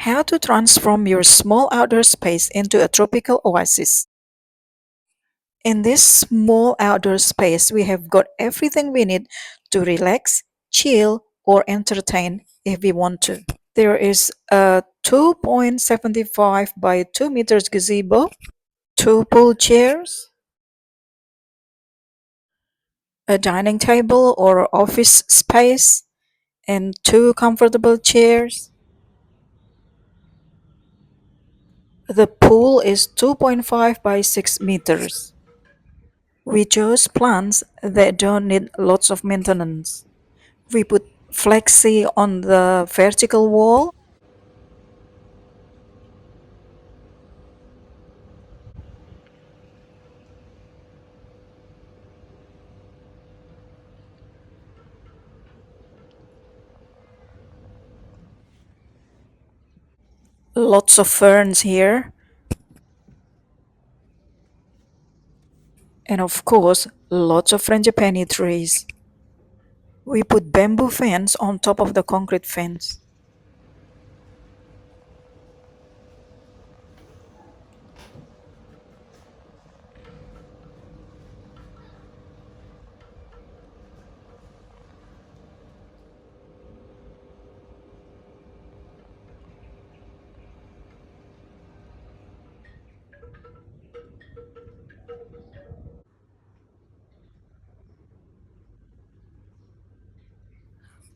How to transform your small outdoor space into a tropical oasis. In this small outdoor space, we have got everything we need to relax, chill, or entertain if we want to. There is a 2.75 by 2 meters gazebo, two pool chairs, a dining table or office space, and two comfortable chairs. The pool is 2.5 by 6 meters. We chose plants that don't need lots of maintenance. We put flexi on the vertical wall, lots of ferns here, and of course, lots of frangipani trees. We put bamboo fence on top of the concrete fence.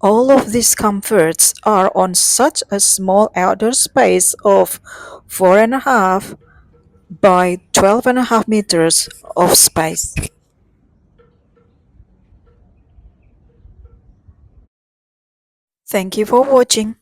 All of these comforts are on such a small outdoor space of 4.5 by 12.5 meters of space. Thank you for watching.